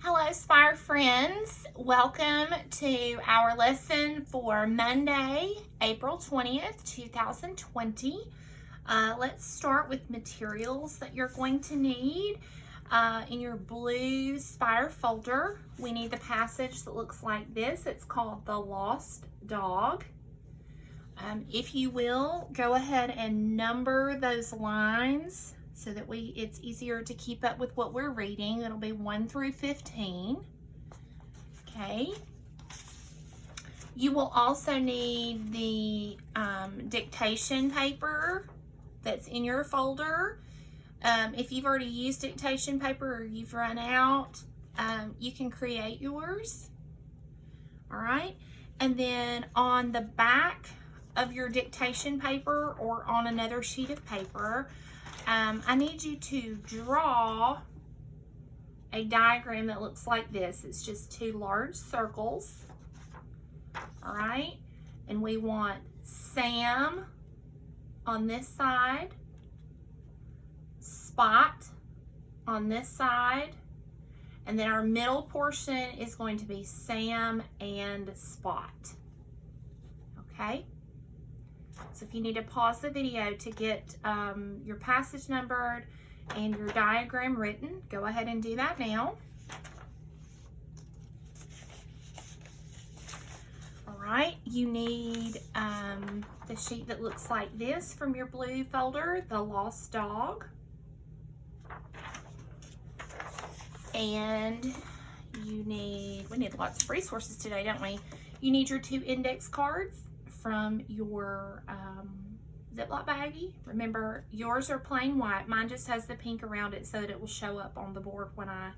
Hello, Spire friends. Welcome to our lesson for Monday, April 20th, 2020. Let's start with materials that you're going to need. In your blue Spire folder, we need the passage that looks like this. It's called The Lost Dog. If you will, go ahead and number those lines so that it's easier to keep up with what we're reading. It'll be 1 through 15. Okay. You will also need the dictation paper that's in your folder. If you've already used dictation paper or you've run out, you can create yours. All right. And then on the back of your dictation paper or on another sheet of paper, I need you to draw a diagram that looks like this. It's just two large circles, all right? And we want Sam on this side, Spot on this side, and then our middle portion is going to be Sam and Spot, okay? So if you need to pause the video to get your passage numbered and your diagram written, go ahead and do that now. All right, you need the sheet that looks like this from your blue folder, The Lost Dog. And we need lots of resources today, don't we? You need your 2 index cards from your Ziploc baggie. Remember, yours are plain white. Mine just has the pink around it so that it will show up on the board when I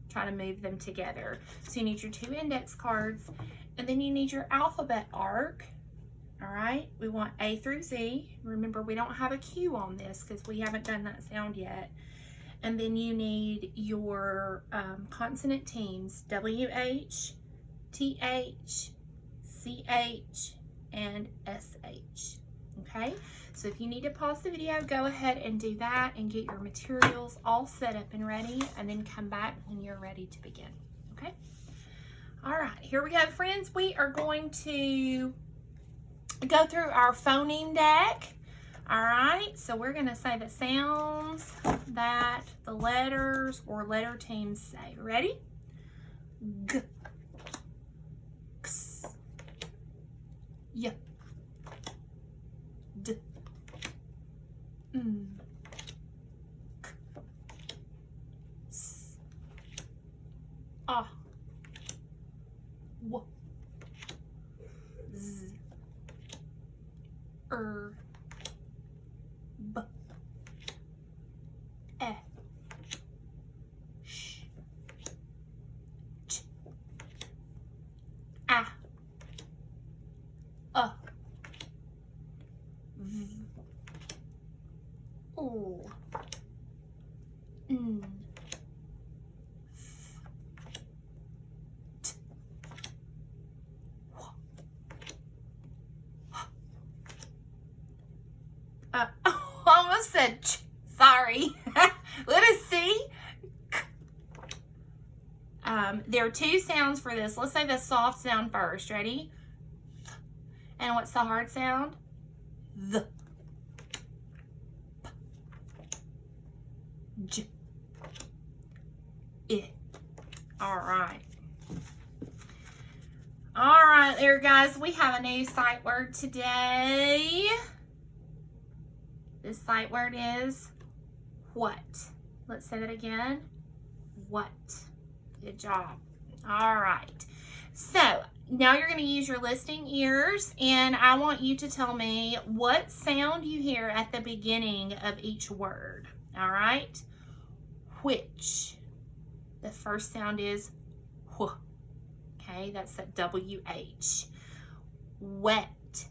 try to move them together. So you need your 2 index cards, and then you need your alphabet arc. All right, we want A through Z. Remember, we don't have a Q on this because we haven't done that sound yet. And then you need your consonant teams, WH, TH, CH, and SH. Okay, so if you need to pause the video, go ahead and do that and get your materials all set up and ready, and then come back when you're ready to begin. Okay, all right, here we go, friends. We are going to go through our phoneme deck. All right, so we're going to say the sounds that the letters or letter teams say. Ready? G, X, Y, D, N, K, S, A, W, Z, B, E, Sh, Ch, A, V, O, N, F, T, W, H. Almost said ch. Sorry. Let us see. There are 2 sounds for this. Let's say the soft sound first. Ready? And what's the hard sound? The. J. I. All right. All right, there, guys. We have a new sight word today. This sight word is what. Let's say that again. What. Good job. All right. So now you're going to use your listening ears, and I want you to tell me what sound you hear at the beginning of each word. All right. Which. The first sound is wh. Okay, that's that WH. Wet.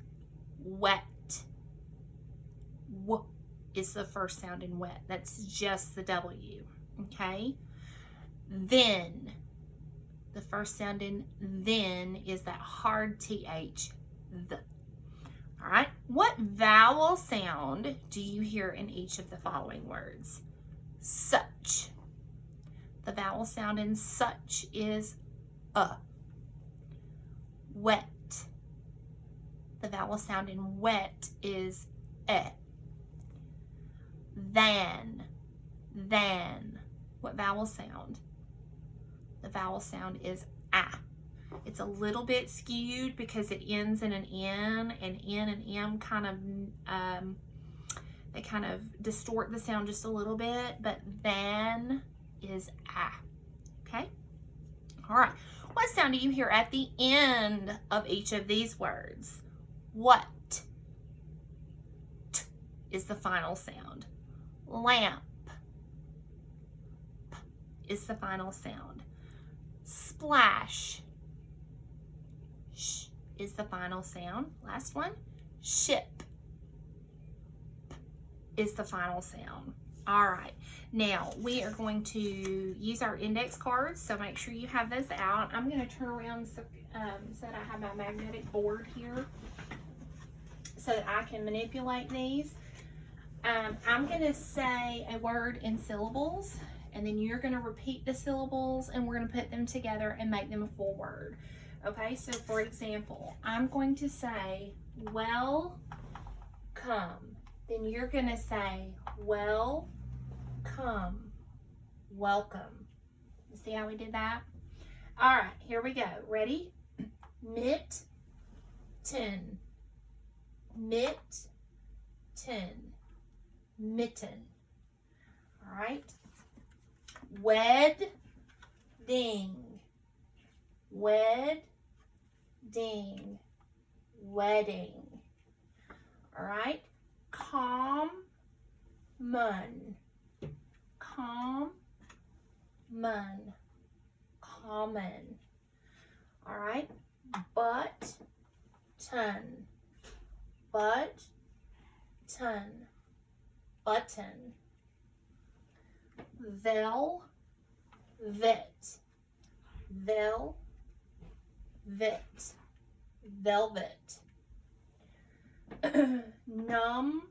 Wet. W is the first sound in wet. That's just the W. Okay. Then. The first sound in then is that hard TH. The. All right. What vowel sound do you hear in each of the following words? Such. The vowel sound in such is Wet. The vowel sound in wet is Than. What vowel sound? The vowel sound is It's a little bit skewed because it ends in an N, and N and M kind of, they kind of distort the sound just a little bit, but than is okay? All right, what sound do you hear at the end of each of these words? What? T is the final sound. Lamp. P is the final sound. Splash. Sh is the final sound. Last one. Ship. P is the final sound. All right, now we are going to use our index cards, so make sure you have those out. I'm going to turn around so that I have my magnetic board here so that I can manipulate these. I'm going to say a word in syllables, and then you're going to repeat the syllables, and we're going to put them together and make them a full word. Okay, so for example, I'm going to say welcome. Then you're going to say welcome. Welcome. You see how we did that? All right, here we go. Ready? Mitten. Mitten. Mitten. All right. Wedding. Wedding. Wedding. All right. Common. Common. Common. All right. Button. Button. Button. Velvet. Velvet. Velvet. Number.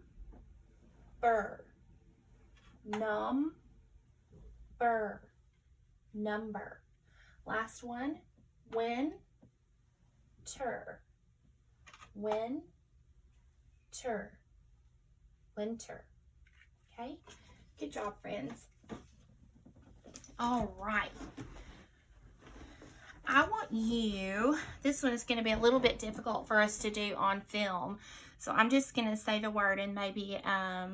Number. Number. Last one. Winter. Winter. Winter. Okay? Good job, friends. All right. I want you, this one is going to be a little bit difficult for us to do on film. So I'm just going to say the word, and maybe a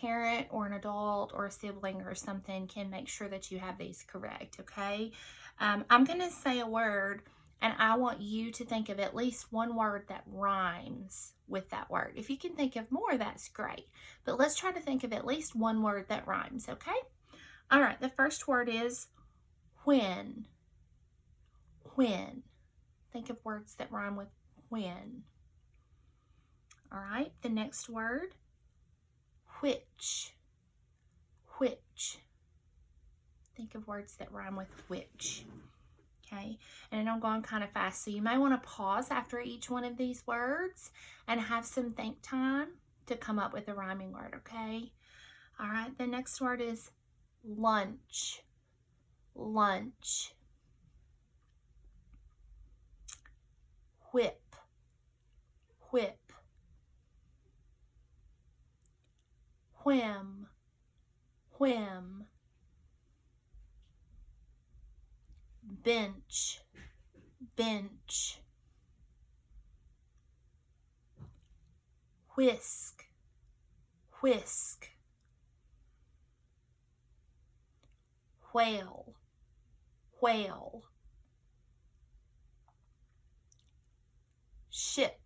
parent or an adult or a sibling or something can make sure that you have these correct, okay? I'm going to say a word, and I want you to think of at least one word that rhymes with that word. If you can think of more, that's great. But let's try to think of at least one word that rhymes, okay? All right, the first word is when. When. Think of words that rhyme with when. All right, the next word, which. Which. Think of words that rhyme with which. Okay, and I'm going kind of fast, so you may want to pause after each one of these words and have some think time to come up with a rhyming word, okay? All right, the next word is lunch. Lunch. Whip. Whip. Whim. Whim. Bench. Bench. Whisk. Whisk. Whale. Whale. Ship.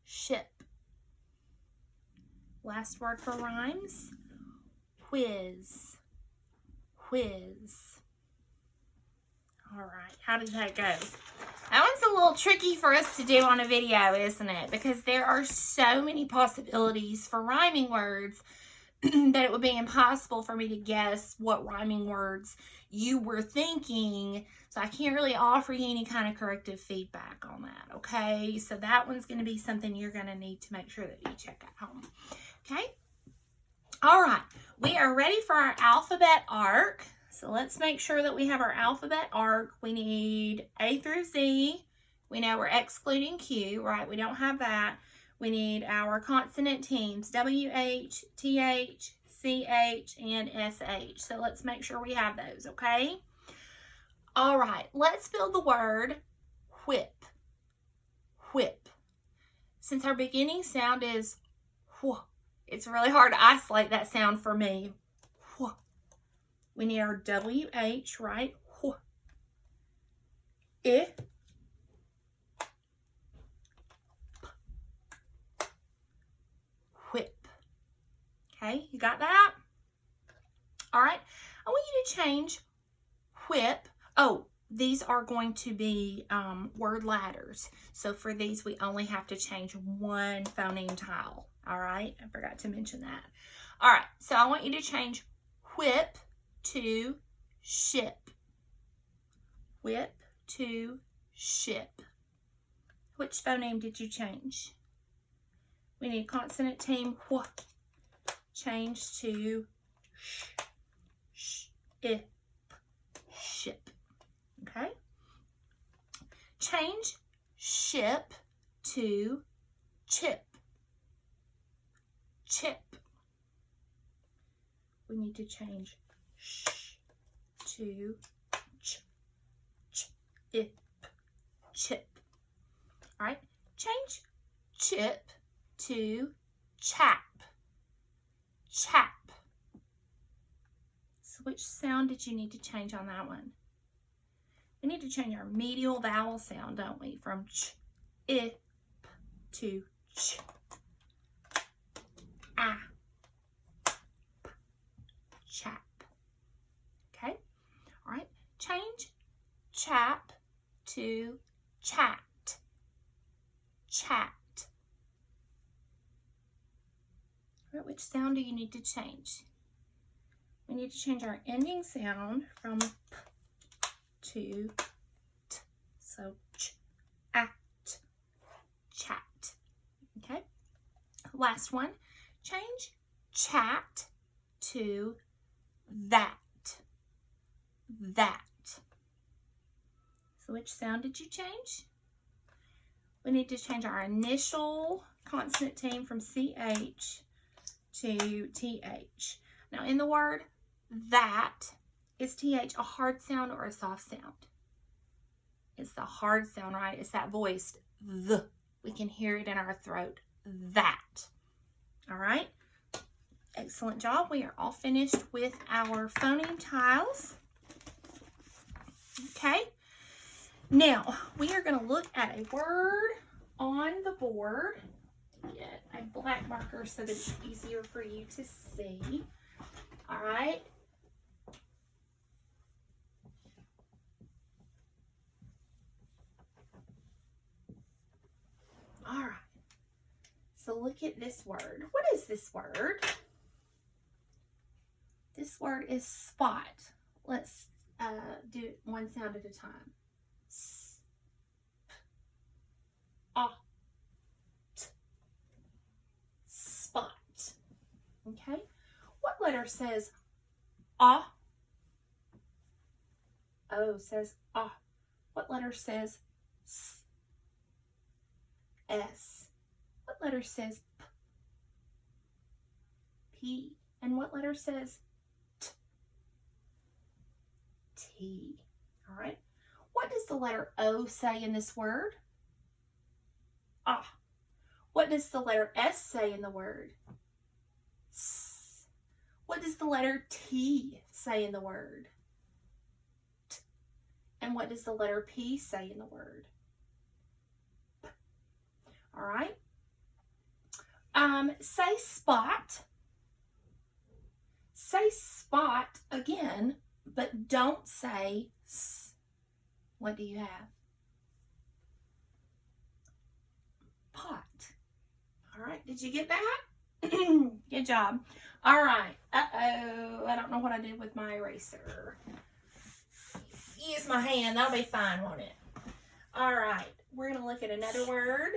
Ship. Last word for rhymes, whiz. Whiz. All right, how did that go? That one's a little tricky for us to do on a video, isn't it? Because there are so many possibilities for rhyming words that it would be impossible for me to guess what rhyming words you were thinking. So I can't really offer you any kind of corrective feedback on that, okay? So that one's going to be something you're going to need to make sure that you check at home, okay? All right, we are ready for our alphabet arc. So let's make sure that we have our alphabet arc. We need A through Z. We know we're excluding Q, right? We don't have that. We need our consonant teams, WH, TH, CH, and SH. So let's make sure we have those, okay? All right, let's build the word whip. Whip. Since our beginning sound is wh, it's really hard to isolate that sound for me. Wh. We need our WH, right? Wh. I. Whip. Okay, you got that? All right, I want you to change whip. Oh, these are going to be word ladders. So for these, we only have to change one phoneme tile. All right, I forgot to mention that. All right, so I want you to change whip to ship. Whip to ship. Which phoneme did you change? We need consonant team wh. Change to sh, ip, ship. Okay. Change ship to chip. Chip. We need to change sh to ip, chip. All right. Change chip to chap. Chap. So which sound did you need to change on that one? We need to change our medial vowel sound, don't we? From ch, I, to ch, a, p, chap. Okay? All right. Change chap to chat. Chat. All right, which sound do you need to change? We need to change our ending sound from p to t. So ch, at, chat. Okay. Last one. Change chat to that. That. So which sound did you change? We need to change our initial consonant team from CH to TH. Now in the word that, is TH a hard sound or a soft sound? It's the hard sound, right? It's that voiced the. We can hear it in our throat. That. All right. Excellent job. We are all finished with our phoneme tiles. Okay. Now we are going to look at a word on the board. Get a black marker so that it's easier for you to see. All right. All right. So look at this word. What is this word? This word is spot. Let's do it one sound at a time. S, p, ah, t. Spot. Okay. What letter says ah? O says ah. What letter says s? S. What letter says p? P. And what letter says t? T. All right. What does the letter O say in this word? Ah. What does the letter S say in the word? S. What does the letter T say in the word? T. And what does the letter P say in the word? P. All right. Say spot. Say spot again, but don't say s. What do you have? Pot. All right, did you get that? Good job. All right. Uh-oh, I don't know what I did with my eraser. Use my hand, that'll be fine, won't it? All right, we're gonna look at another word.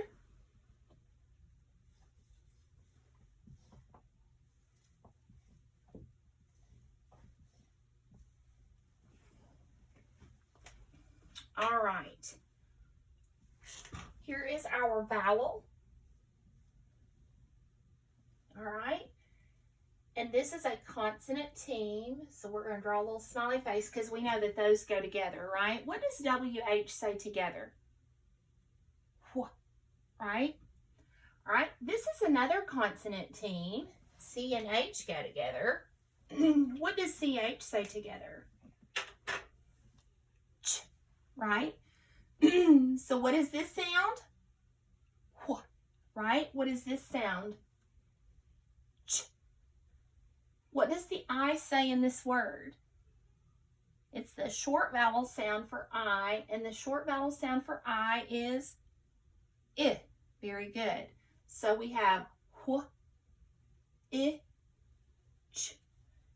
right. Here is our vowel. All right. And this is a consonant team. So we're going to draw a little smiley face because we know that those go together, right? What does WH say together? Wh, right? All right. This is another consonant team. C and H go together. What does CH say together? Ch, right? So what is this sound? Wh, right? What is this sound? Ch. What does the I say in this word? It's the short vowel sound for I, and the short vowel sound for I is I. Very good. So we have wh, I, ch.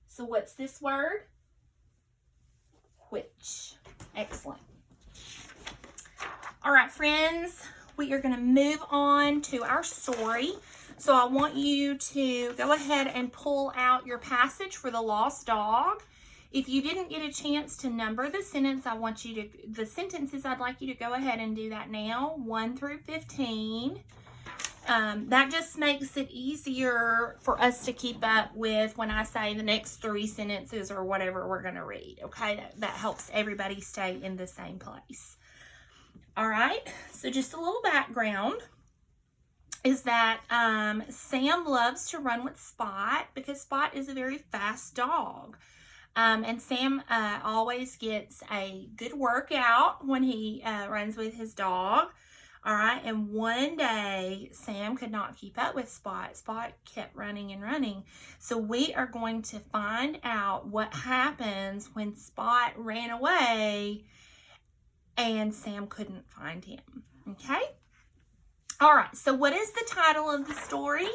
So what's this word? Which. Excellent. All right, friends, we are going to move on to our story. So I want you to go ahead and pull out your passage for the lost dog. If you didn't get a chance to number the sentence, the sentences, I'd like you to go ahead and do that now, 1 through 15. That just makes it easier for us to keep up with when I say the next 3 sentences or whatever we're going to read, okay? That helps everybody stay in the same place. All right, so just a little background is that Sam loves to run with Spot because Spot is a very fast dog. And Sam always gets a good workout when he runs with his dog. All right, and one day Sam could not keep up with Spot. Spot kept running and running. So we are going to find out what happens when Spot ran away and Sam couldn't find him. Okay? All right, so what is the title of the story?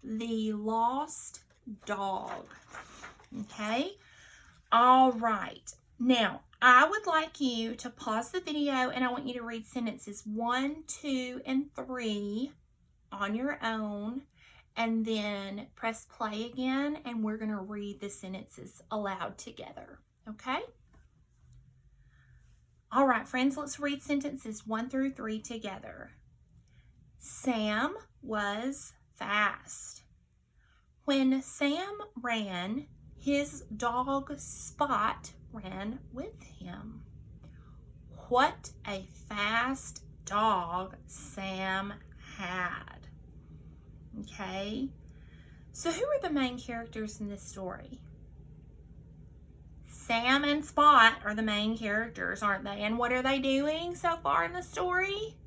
The Lost Dog. Okay? All right. Now, I would like you to pause the video and I want you to read sentences 1, 2, and 3 on your own, and then press play again, and we're going to read the sentences aloud together. Okay? All right, friends, let's read sentences 1 through 3 together. Sam was fast. When Sam ran, his dog Spot ran with him. What a fast dog Sam had. Okay, so who are the main characters in this story? Sam and Spot are the main characters, aren't they? And what are they doing so far in the story?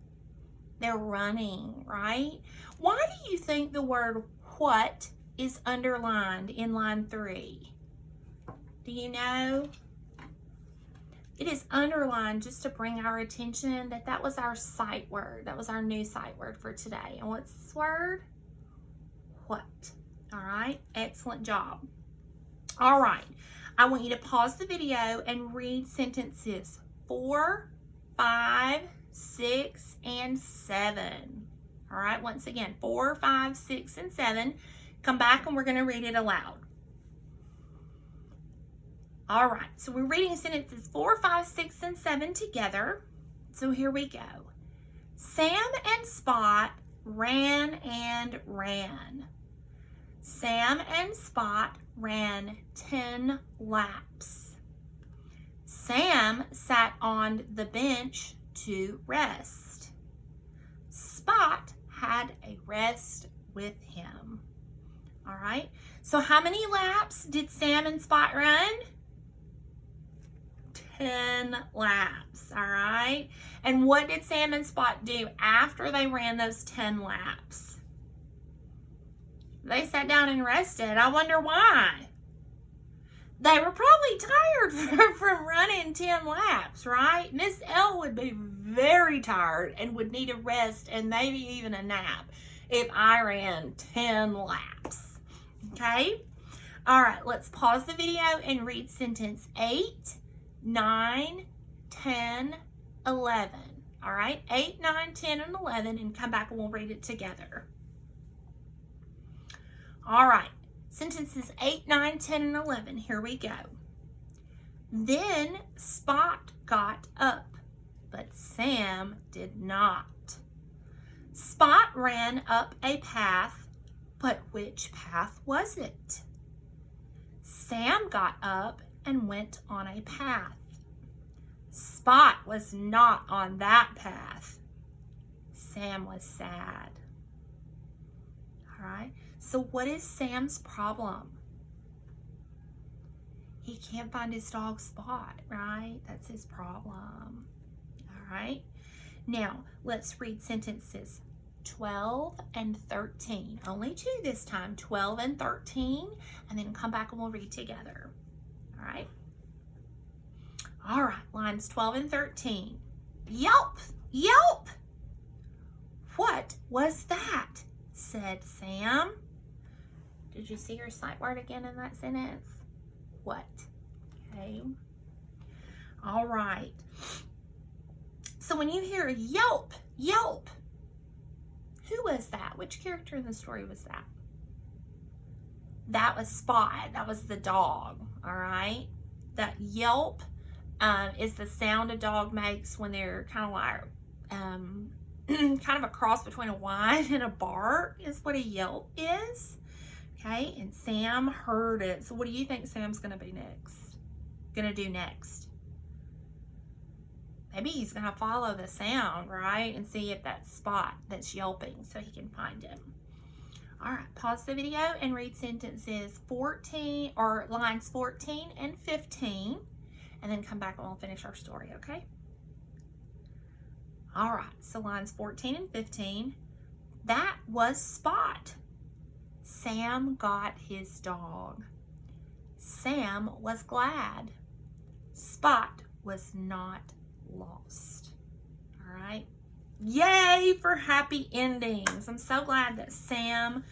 They're running, right? Why do you think the word what is underlined in line 3? Do you know? It is underlined just to bring our attention that was our sight word. That was our new sight word for today. And what's this word? What. All right. Excellent job. All right. I want you to pause the video and read sentences 4, 5, 6, and 7. All right. Once again, 4, 5, 6, and 7. Come back and we're going to read it aloud. All right, so we're reading sentences 4, 5, 6, and 7 together. So here we go. Sam and Spot ran and ran. Sam and Spot ran 10 laps. Sam sat on the bench to rest. Spot had a rest with him. All right, so how many laps did Sam and Spot run? 10 laps, all right? And what did Sam and Spot do after they ran those 10 laps? They sat down and rested. I wonder why. They were probably tired from running 10 laps, right? Miss L would be very tired and would need a rest and maybe even a nap if I ran 10 laps, okay? All right, let's pause the video and read sentence 8, 9, 10, 11. All right, 8, 9, 10, and 11, and come back and we'll read it together. All right, sentences 8, 9, 10, and 11. Here we go. Then Spot got up. but Sam did not. Spot ran up a path, but which path was it? Sam got up and went on a path. Spot was not on that path. Sam was sad. All right, so what is Sam's problem? He can't find his dog Spot, right? That's his problem. All right, now let's read sentences 12 and 13. Only two this time, 12 and 13, and then come back and we'll read together. All right. All right, lines 12 and 13. Yelp, yelp. What was that? Said Sam. Did you see your sight word again in that sentence? What? Okay. All right. So when you hear yelp, yelp, who was that? Which character in the story was that? That was Spot. That was the dog. All right. That yelp is the sound a dog makes when they're kind of like, kind of a cross between a whine and a bark is what a yelp is. Okay. And Sam heard it. So what do you think Sam's going to be next? Going to do next? Maybe he's going to follow the sound, right? And see if that's Spot that's yelping so he can find him. All right, pause the video and read sentences 14 or lines 14 and 15, and then come back and we'll finish our story, okay? All right, so lines 14 and 15. That was Spot. Sam got his dog. Sam was glad. Spot was not lost. All right. Yay for happy endings. I'm so glad that Sam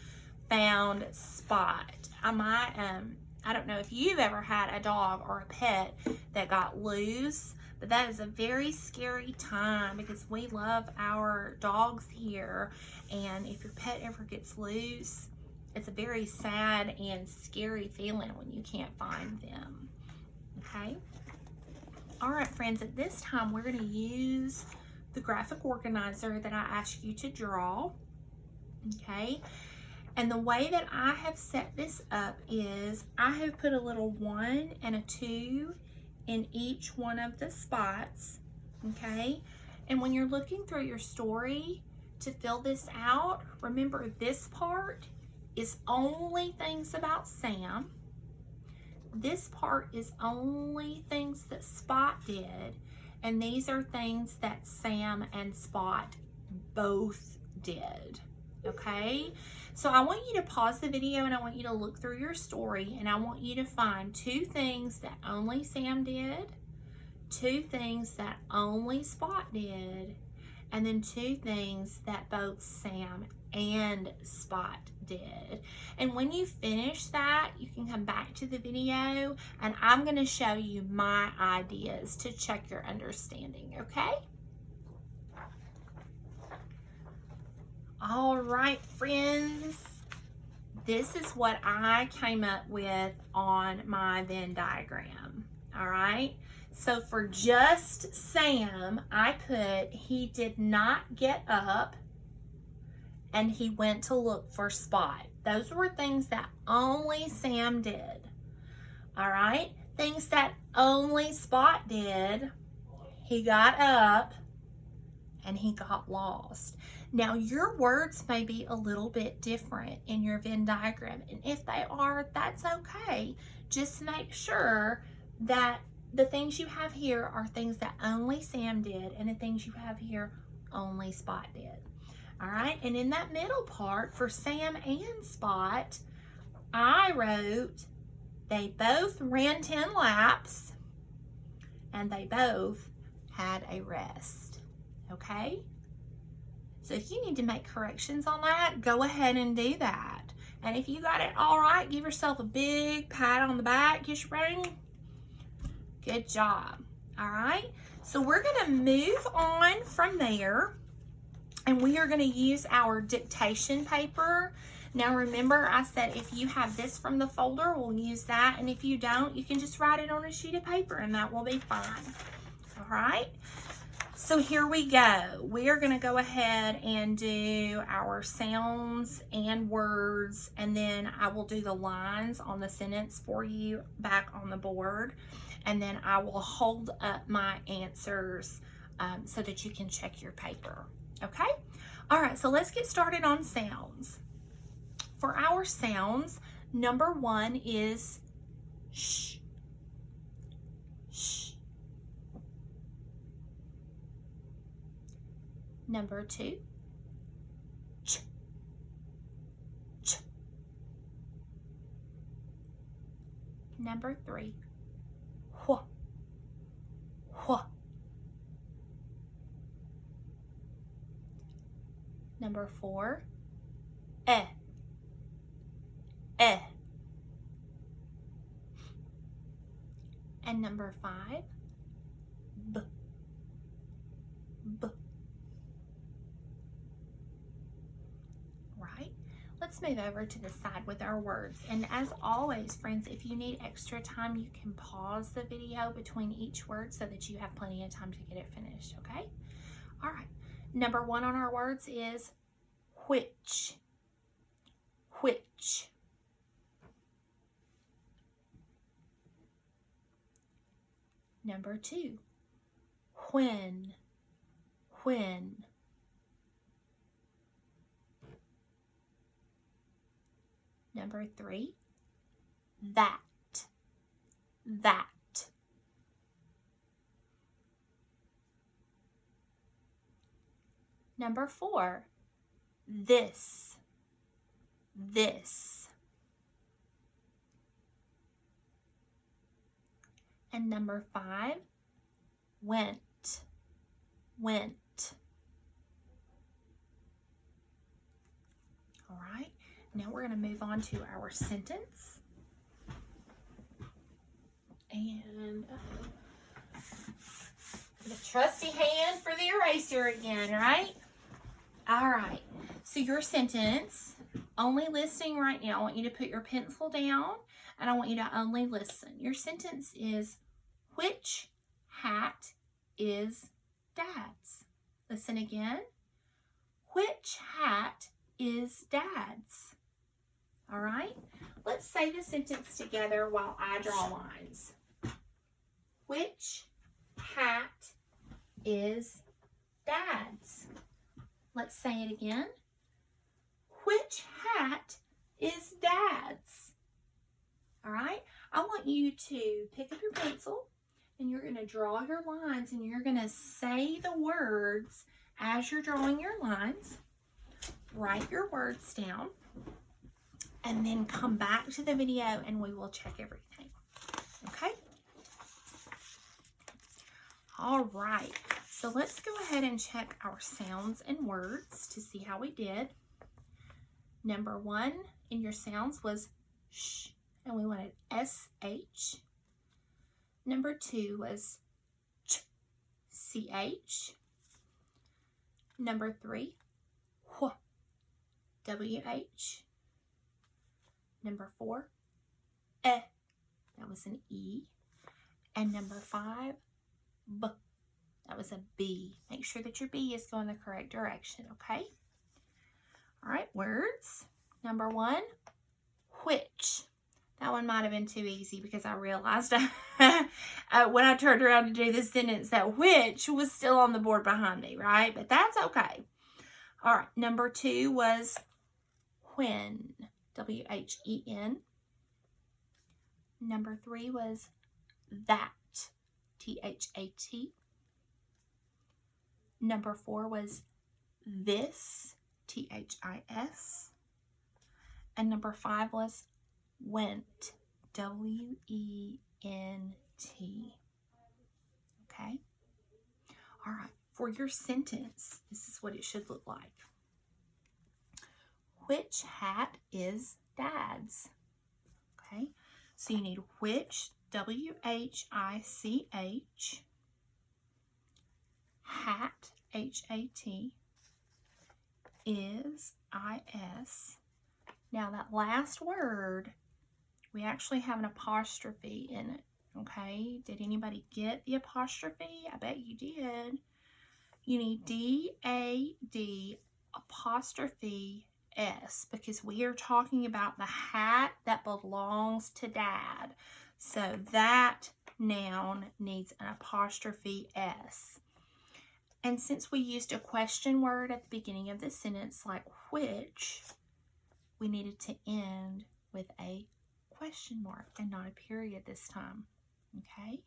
found Spot. I don't know if you've ever had a dog or a pet that got loose, but that is a very scary time because we love our dogs here. And if your pet ever gets loose, it's a very sad and scary feeling when you can't find them. Okay. All right, friends, at this time, we're going to use the graphic organizer that I asked you to draw, okay? And the way that I have set this up is I have put a little 1 and a 2 in each one of the spots, okay? And when you're looking through your story to fill this out, remember this part is only things about Sam. This part is only things that Spot did, and these are things that Sam and Spot both did, okay? So I want you to pause the video and I want you to look through your story and I want you to find 2 things that only Sam did, 2 things that only Spot did, and then 2 things that both Sam and Spot did. And when you finish that, you can come back to the video and I'm going to show you my ideas to check your understanding, okay? All right, friends, this is what I came up with on my Venn diagram. All right, so for just Sam, I put he did not get up and he went to look for Spot. Those were things that only Sam did. All right, things that only Spot did. He got up and he got lost. Now your words may be a little bit different in your Venn diagram, and if they are, that's okay. Just make sure that the things you have here are things that only Sam did, and the things you have here only Spot did. All right, and in that middle part for Sam and Spot, I wrote they both ran 10 laps and they both had a rest. Okay, so if you need to make corrections on that, go ahead and do that. And if you got it all right, give yourself a big pat on the back. Kiss your ring. Good job. All right, so we're going to move on from there. And we are going to use our dictation paper. Now remember, I said if you have this from the folder, we'll use that. And if you don't, you can just write it on a sheet of paper and that will be fine. All right. So here we go. We are going to go ahead and do our sounds and words, and then I will do the lines on the sentence for you back on the board, and then I will hold up my answers so that you can check your paper. Okay? All right, so let's get started on sounds. For our sounds, number 1 is sh. Sh. Number 2, ch. Ch. Number 3, hua. Hua. Number 4, eh. Eh. And number 5, b. B. Right? Let's move over to the side with our words. And as always, friends, if you need extra time, you can pause the video between each word so that you have plenty of time to get it finished, okay? All right. Number 1 on our words is which. Which. Number 2, when. When. Number 3, that. That. Number 4, this. This. And number 5, went. Went. All right. Now we're going to move on to our sentence. And the trusty hand for the eraser again, right? All right. So your sentence, only listening right now, I want you to put your pencil down and I want you to only listen. Your sentence is, which hat is Dad's? Listen again. Which hat is Dad's? All right, let's say the sentence together while I draw lines. Which hat is Dad's? Let's say it again. Which hat is Dad's? All right, I want you to pick up your pencil and you're going to draw your lines and you're going to say the words as you're drawing your lines. Write your words down and then come back to the video and we will check everything. Okay? All right. So let's go ahead and check our sounds and words to see how we did. Number 1 in your sounds was sh, and we wanted SH. Number 2 was ch, CH. Number 3, wh, WH. Number 4, eh, that was an E. And number 5, b, that was a B. Make sure that your B is going the correct direction, okay? All right, words. Number 1, which. That one might have been too easy because I realized when I turned around to do this sentence that which was still on the board behind me, right? But that's okay. All right, number 2 was when. W-H-E-N. Number 3 was that. T-H-A-T. Number 4 was this. T-H-I-S. And number 5 was went. W-E-N-T. Okay? All right. For your sentence, this is what it should look like. Which hat is Dad's? Okay? So you need which, W-H-I-C-H. Hat, H-A-T. Is, I-S. Now that last word, we actually have an apostrophe in it, okay? Did anybody get the apostrophe? I bet you did. you need D-A-D apostrophe S, because we are talking about the hat that belongs to Dad. So that noun needs an apostrophe S. And since we used a question word at the beginning of the sentence, like which, we needed to end with a question mark and not a period this time. Okay?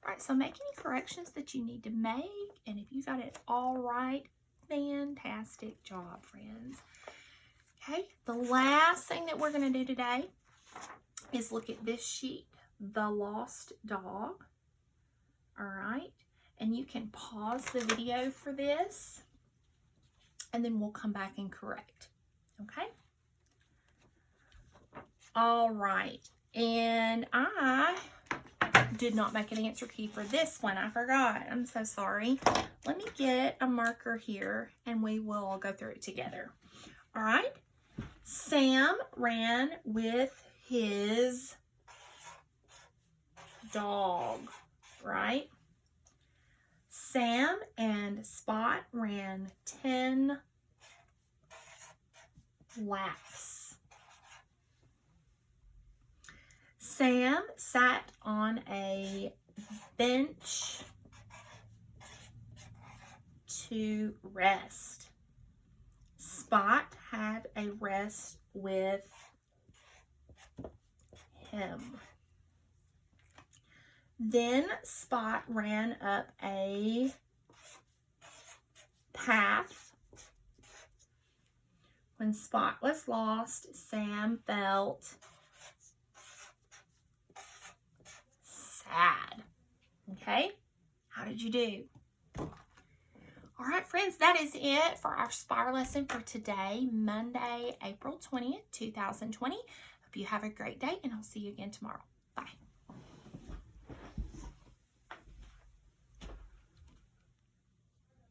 All right, so make any corrections that you need to make. And if you got it all right, fantastic job, friends. Okay, the last thing that we're going to do today is look at this sheet, The Lost Dog. All right, and you can pause the video for this, and then we'll come back and correct. Okay? All right, and I did not make an answer key for this one. I forgot. I'm so sorry. Let me get a marker here, and we will all go through it together. All right? Sam ran with his dog, right? Sam and Spot ran 10 laps. Sam sat on a bench to rest. Spot had a rest with him. Then Spot ran up a path. When Spot was lost, Sam felt sad. Okay? How did you do? All right, friends, that is it for our Spire lesson for today, Monday, April 20th, 2020. Hope you have a great day, and I'll see you again tomorrow.